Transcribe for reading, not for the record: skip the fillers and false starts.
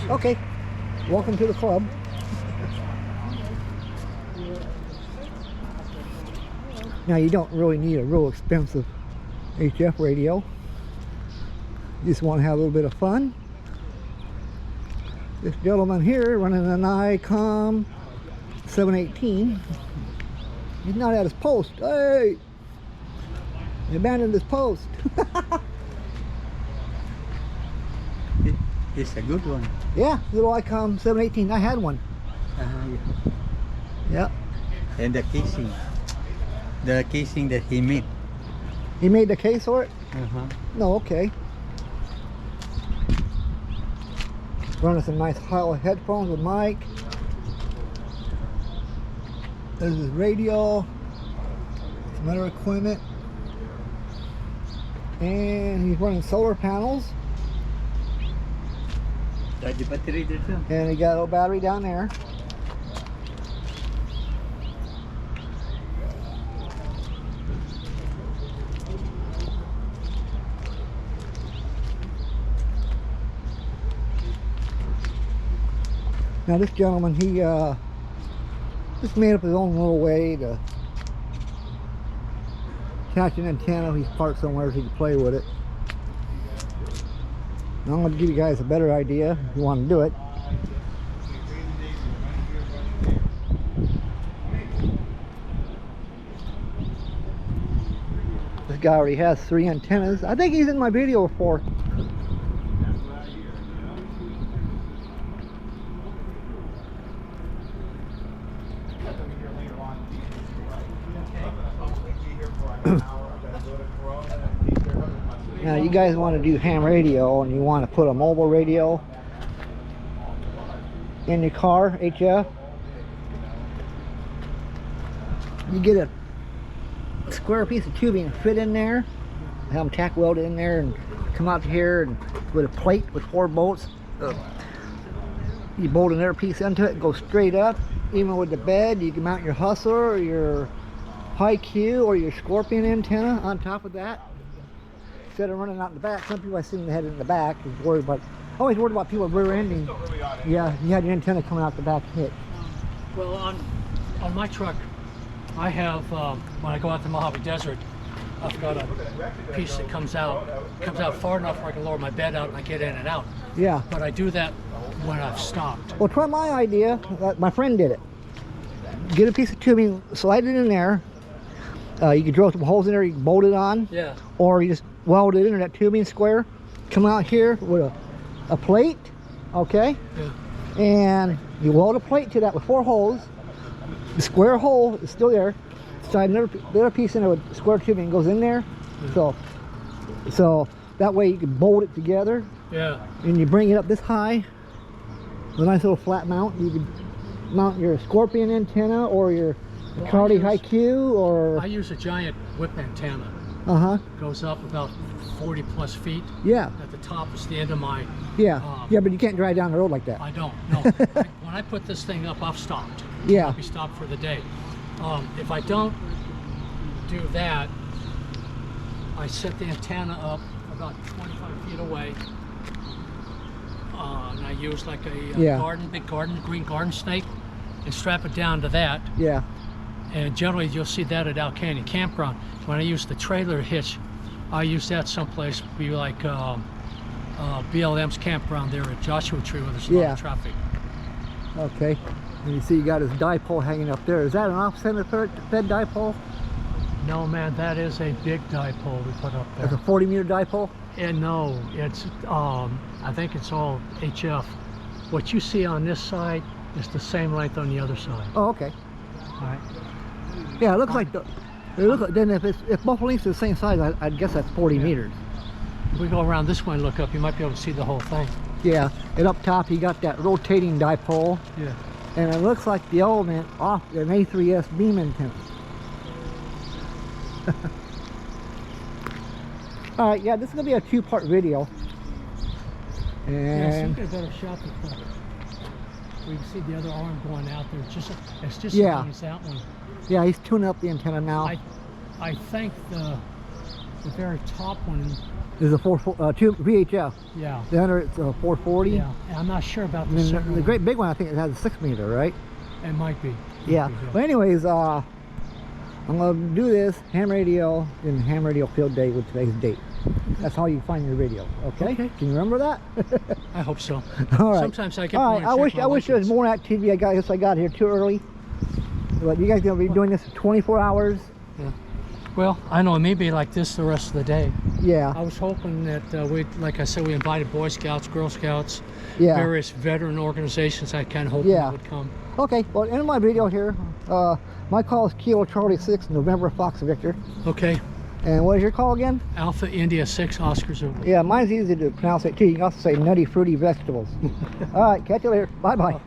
Okay, welcome to the club. Now you don't really need a real expensive HF radio. You just want to have a little bit of fun. This gentleman here running an ICOM 718. He's not at his post. Hey! He abandoned his post. It's a good one. Yeah, little ICOM 718. I had one. Yeah. Yep. And the casing that he made. He made the case for it? Uh-huh. No, okay. Running some nice high headphones with mic. There's his radio, some other equipment, and he's running solar panels. The battery there too. And he got a little battery down there. Now this gentleman, he just made up his own little way to attach an antenna. He's parked somewhere so he can play with it. And I'm going to give you guys a better idea if you want to do it. This guy already has 3 antennas. I think he's in my video before. Now you guys want to do ham radio and you want to put a mobile radio in your car, HF. You get a square piece of tubing and fit in there, have them tack welded in there and come out here and with a plate with 4 bolts. You bolt another piece into it and go straight up. Even with the bed, you can mount your Hustler or your High Q or your Scorpion antenna on top of that. Instead of running out in the back, some people I see them head in the back. Always worried about people rear ending. Yeah, you had your antenna coming out the back hit. Well, on my truck, I have when I go out to the Mojave Desert, I've got a piece that comes out far enough where I can lower my bed out and I get in and out. Yeah. But I do that when I've stopped. Well, try my idea. My friend did it. Get a piece of tubing, slide it in there. You can drill some holes in there. You can bolt it on. Yeah. Or you just weld it into that tubing square. Come out here with a plate. Okay. Yeah. And you weld a plate to that with 4 holes. The square hole is still there. Slide the other piece in there with square tubing goes in there. Yeah. So that way you can bolt it together. Yeah. And you bring it up this high with a nice little flat mount. You can mount your Scorpion antenna or your Cardi High Q or... I use a giant whip antenna. Uh-huh. Goes up about 40 plus feet. Yeah. At the top is the end of my... Yeah. Yeah, but you can't drive down the road like that. I don't, no. When I put this thing up, I've stopped. Yeah. I'll be stopped for the day. If I don't do that, I set the antenna up about 25 feet away. And I use like a big green garden snake and strap it down to that. Yeah. And generally you'll see that at Al Canyon Campground. When I use the trailer hitch, I use that someplace, be like BLM's campground there at Joshua Tree where there's a lot of traffic. Okay. And you see you got his dipole hanging up there. Is that an off-center fed dipole? No, man, that is a big dipole we put up there. That's a 40-meter dipole? And no, it's I think it's all HF. What you see on this side is the same length on the other side. Oh, okay. All right. Yeah, it looks like then if both lengths are the same size, I'd guess that's 40 meters. If we go around this way and look up, you might be able to see the whole thing. Yeah, and up top you got that rotating dipole. Yeah. And it looks like the element off an A3S beam antenna. All right, yeah, this is gonna be a 2-part video. Yeah, so you And get a better shot before. We can see the other arm going out there. It's just as long as that one. yeah, he's tuning up the antenna now. I think the very top one Is a 2 VHF. Yeah. The under it's a 440. Yeah. And I'm not sure about And the then certain the great big one, I think it has a 6 meter, right? It might be. Yeah. Well, anyways, I'm gonna do this ham radio in ham radio field day with today's date. That's how you find your radio. Okay. Okay. Can you remember that? I hope so. All right. Sometimes I get. All bored right. and check I my wish there was weekends. more activity. I guess I got here too early. But you guys gonna be doing this for 24 hours? Well, I know, maybe like this the rest of the day. Yeah. I was hoping that we, like I said, we invited Boy Scouts, Girl Scouts, Yeah. various veteran organizations. I kind of hoped Yeah. they would come. Okay. Well, end of my video here. My call is Kilo Charlie 6, November Fox Victor. Okay. And what is your call again? Alpha India 6, Oscar Zulu. Yeah, mine's easy to pronounce it too. You can also say nutty fruity vegetables. All right. Catch you later. Bye bye.